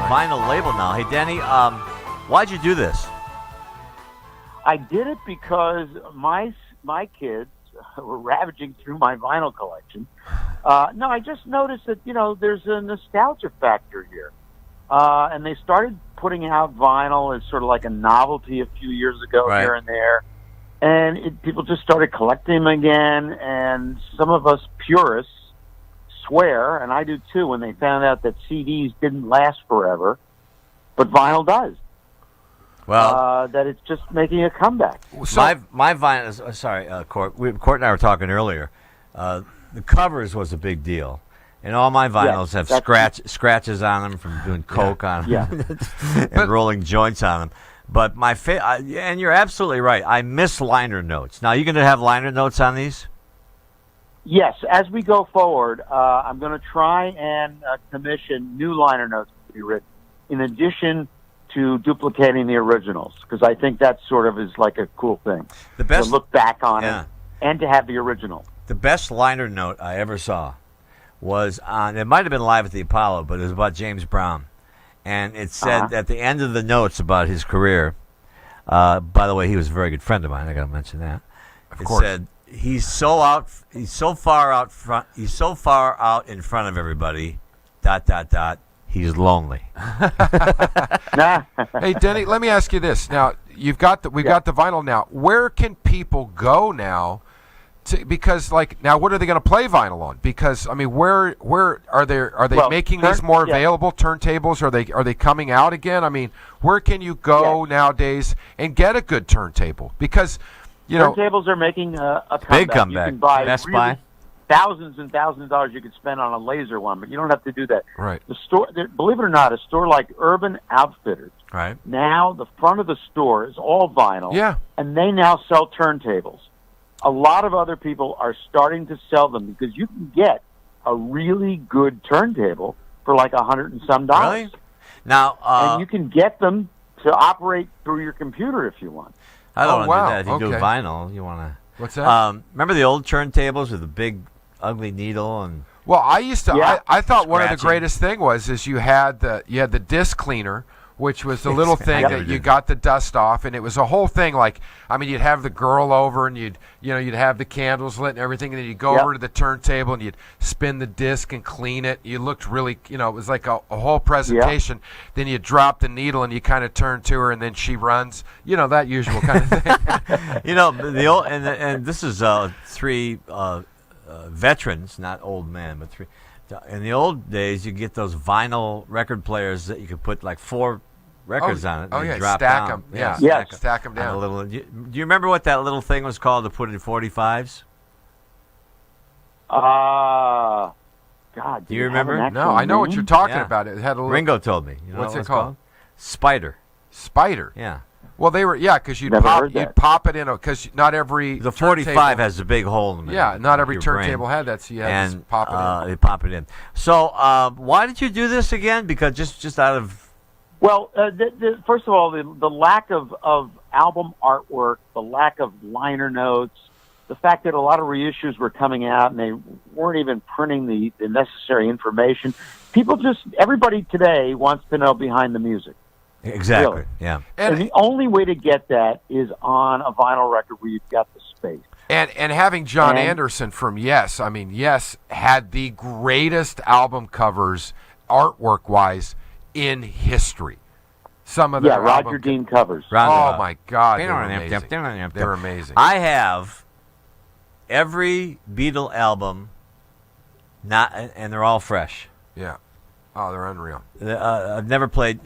vinyl label now. Hey, Denny, why'd you do this? I did it because my kids were ravaging through my vinyl collection. No, I just noticed that, there's a nostalgia factor here. And they started putting out vinyl as sort of like a novelty a few years ago here and there. And people just started collecting them again. And some of us purists swear, and I do too, when they found out that CDs didn't last forever, but vinyl does. Well, that it's just making a comeback. So my vinyl. Sorry, Court. Court and I were talking earlier. The covers was a big deal, and all my vinyls have scratches on them from doing coke on them and rolling joints on them. But my and you're absolutely right. I miss liner notes. Now, you going to have liner notes on these? Yes. As we go forward, I'm going to try and commission new liner notes to be written, in addition to duplicating the originals, because I think that sort of is like a cool thing. The best to look back on it and to have the original. The best liner note I ever saw was on. It might have been Live at the Apollo, but it was about James Brown, and it said at the end of the notes about his career. By the way, he was a very good friend of mine. I got to mention that. Of course. It said he's so far out in front of everybody. ... He's lonely. Hey, Denny, let me ask you this. Now, we've got the vinyl now. Where can people go now? Because now, what are they going to play vinyl on? Because where are they making these more available turntables? Are they coming out again? Where can you go nowadays and get a good turntable? Because turntables are making a comeback. Big comeback. You can buy Best Buy. Thousands and thousands of dollars you could spend on a laser one, but you don't have to do that. Right. The store, believe it or not, a store like Urban Outfitters. Right. Now the front of the store is all vinyl. Yeah. And they now sell turntables. A lot of other people are starting to sell them because you can get a really good turntable for like $100 and some. Really? Now, and you can get them to operate through your computer if you want. I don't want to do that. If you do vinyl, you want to. What's that? Remember the old turntables with the big ugly needle and? Well, I used to. Yeah. I thought one of the greatest thing was you had the disc cleaner, which was the little thing that you got the dust off, and it was a whole thing. You'd have the girl over, and you'd have the candles lit and everything, and then you'd go over to the turntable and you'd spin the disc and clean it. You looked really, it was like a whole presentation. Yeah. Then you drop the needle and you kind of turn to her, and then she runs. That usual kind of thing. The old and this is three veterans, not old men, but three. In the old days, you get those vinyl record players that you could put like 4 records on it. And drop stack them. Yeah, stack them down. Do you remember what that little thing was called to put in 45s? God. Do you remember? No, I know what you're talking about. It had a little. Ringo told me. What's it called? Spider. Spider. Yeah. Well, they were because you'd pop it in because not every the 45 has a big hole in it. Yeah, not every turntable had that, so you had to pop it in. They pop it in. So why did you do this again? Because just out of first of all, the lack of album artwork, the lack of liner notes, the fact that a lot of reissues were coming out and they weren't even printing the necessary information. Everybody today wants to know behind the music. Exactly. Really. Yeah. And the only way to get that is on a vinyl record where you've got the space. And having John Anderson from Yes, Yes had the greatest album covers artwork-wise in history. Some of the Roger Dean covers. My God, they were amazing. I have every Beatle album, and they're all fresh. Yeah. Oh, they're unreal. I've never played.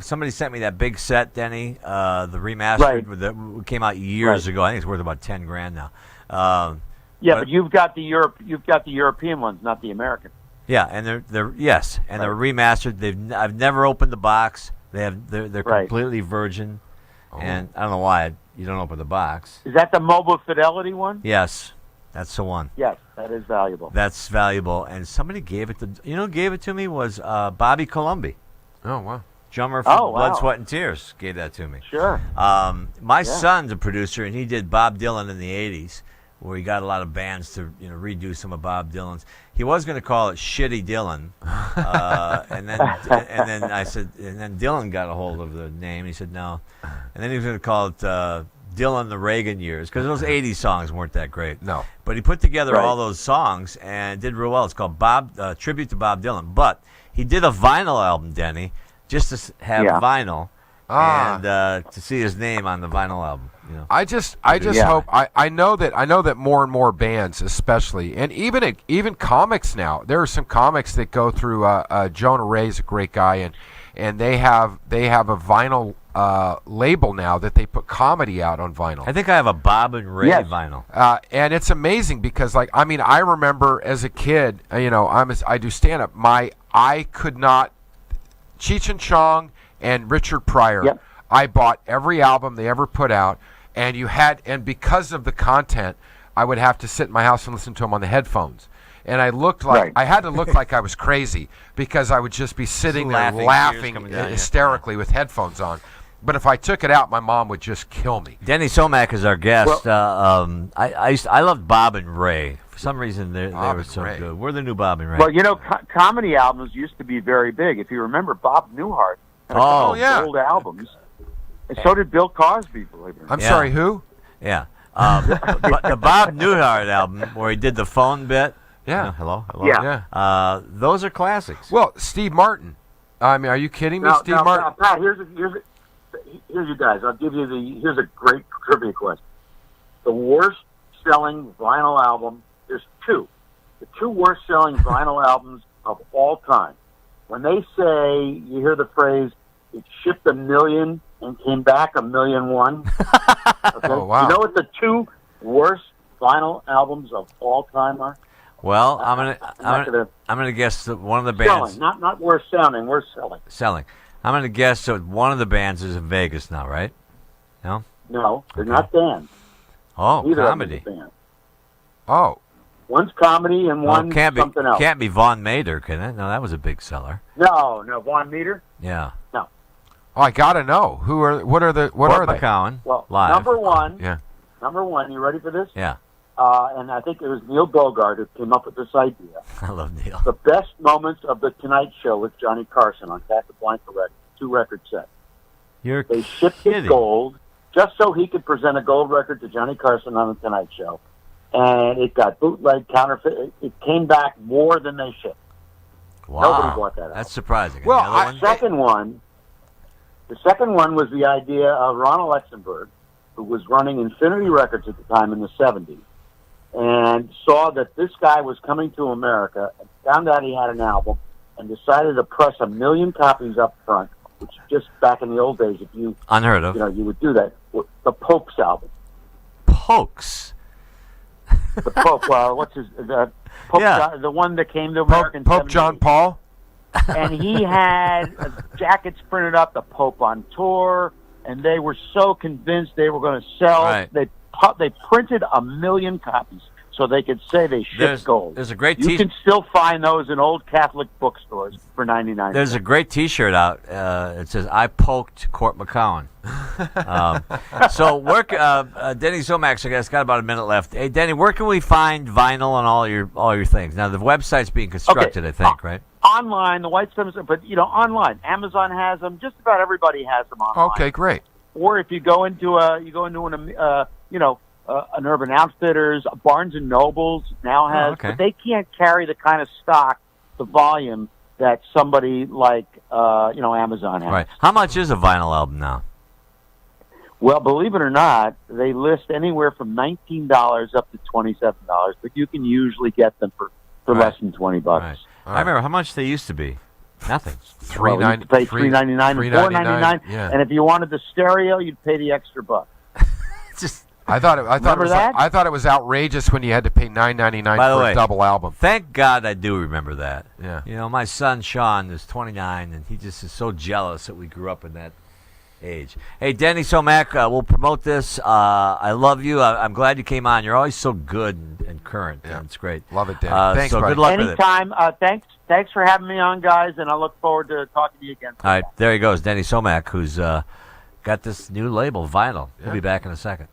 Somebody sent me that big set, Denny, the remastered that came out years ago. I think it's worth about $10,000 now. But you've got the European ones, not the American. Yeah, and they're they're remastered. I've never opened the box. They're completely virgin, and I don't know why you don't open the box. Is that the Mobile Fidelity one? Yes. That's the one. Yes, that is valuable. That's valuable. And somebody gave it to... who gave it to me was Bobby Colomby. Oh, wow. Drummer for Blood, Sweat, and Tears gave that to me. Sure. My son's a producer, and he did Bob Dylan in the 80s. where he got a lot of bands to redo some of Bob Dylan's. He was going to call it Shitty Dylan, and then I said, and then Dylan got a hold of the name. He said no, and then he was going to call it Dylan the Reagan Years, because those '80s songs weren't that great. No, but he put together all those songs and did real well. It's called Tribute to Bob Dylan, but he did a vinyl album, Denny, just to have vinyl and to see his name on the vinyl album. I just hope I know that more and more bands, especially, and even comics now. There are some comics that go through. Jonah Ray's a great guy, and they have a vinyl label now that they put comedy out on vinyl. I think I have a Bob and Ray vinyl, and it's amazing because, I remember as a kid, I do stand up. I could not. Cheech and Chong and Richard Pryor. Yep. I bought every album they ever put out. And because of the content, I would have to sit in my house and listen to them on the headphones. And I looked like I had to look like I was crazy because I would just be sitting there laughing hysterically with headphones on. But if I took it out, my mom would just kill me. Denny Somack is our guest. I loved Bob and Ray. For some reason, they were so good. We're the new Bob and Ray. Well, comedy albums used to be very big. If you remember, Bob Newhart had old albums. And so did Bill Cosby, believe it or not. I'm sorry, who? Yeah. The Bob Newhart album, where he did the phone bit. Yeah. Hello? Yeah. Those are classics. Well, Steve Martin. I mean, are you kidding me? Steve Martin? Pat, here's you guys. I'll give you here's a great trivia question. The worst-selling vinyl album, there's two. The two worst-selling vinyl albums of all time. When they say, you hear the phrase, it shipped 1 million and came back 1,000,001. Okay? Oh, wow. You know what the two worst vinyl albums of all time are? Well, I'm gonna guess that one of the bands selling, not worst sounding, worst selling. Selling. I'm gonna guess that one of the bands is in Vegas now, right? No. No, they're not bands. Oh, Neither comedy. of them is a band. Oh. One's comedy and one's something else. Can't be Von Mater, can it? No, that was a big seller. No, Von Meter. Yeah. No. Oh, I gotta know. What are they? McCowan. Well, live. Number one. Yeah. Number one. You ready for this? Yeah. And I think it was Neil Bogart who came up with this idea. I love Neil. The best moments of the Tonight Show with Johnny Carson on Casablanca Records, 2-record set. They shipped his gold just so he could present a gold record to Johnny Carson on the Tonight Show, and it got bootleg, counterfeit. It came back more than they shipped. Wow. Nobody bought that. That's surprising. Well, The second one was the idea of Ronald Luxemburg, who was running Infinity Records at the time in the 70s, and saw that this guy was coming to America and found out he had an album and decided to press 1 million copies up front, which just back in the old days, if you... Unheard of. You would do that. The Pope's album. Pokes? The Pope, what's his... The Pope, the one that came to America in Pope John Paul? And he had jackets printed up, the Pope on tour, and they were so convinced they were going to sell. Right. They printed 1 million copies so they could say they shipped gold. There's a great You can still find those in old Catholic bookstores for 99 There's a great T-shirt out. It says, I poked Court McCowan. So Denny Somack, I guess, got about a minute left. Hey, Denny, where can we find vinyl and all your things? Now, the website's being constructed, I think, right? Online, the White Stuff, but, online. Amazon has them. Just about everybody has them online. Okay, great. Or if you go into an Urban Outfitters, Barnes and Nobles now has, but they can't carry the kind of stock, the volume that somebody like Amazon has. Right. How much is a vinyl album now? Well, believe it or not, they list anywhere from $19 up to $27, but you can usually get them for less than $20. Right. I remember how much they used to be. Nothing. $3.99 and $4.99, and if you wanted the stereo, you'd pay the extra buck. I thought it was outrageous when you had to pay $9.99 for a double album. Thank God I do remember that. Yeah. My son Sean is 29, and he just is so jealous that we grew up in that age. Hey, Denny Somack, we'll promote this. I love you. I'm glad you came on. You're always so good and current. Yeah. And it's great. Love it, Denny. Thanks, so buddy. good luck with it. Anytime. Thanks for having me on, guys, and I look forward to talking to you again. All right, there he goes, Denny Somack, who's got this new label, Vinyl. We'll be back in a second.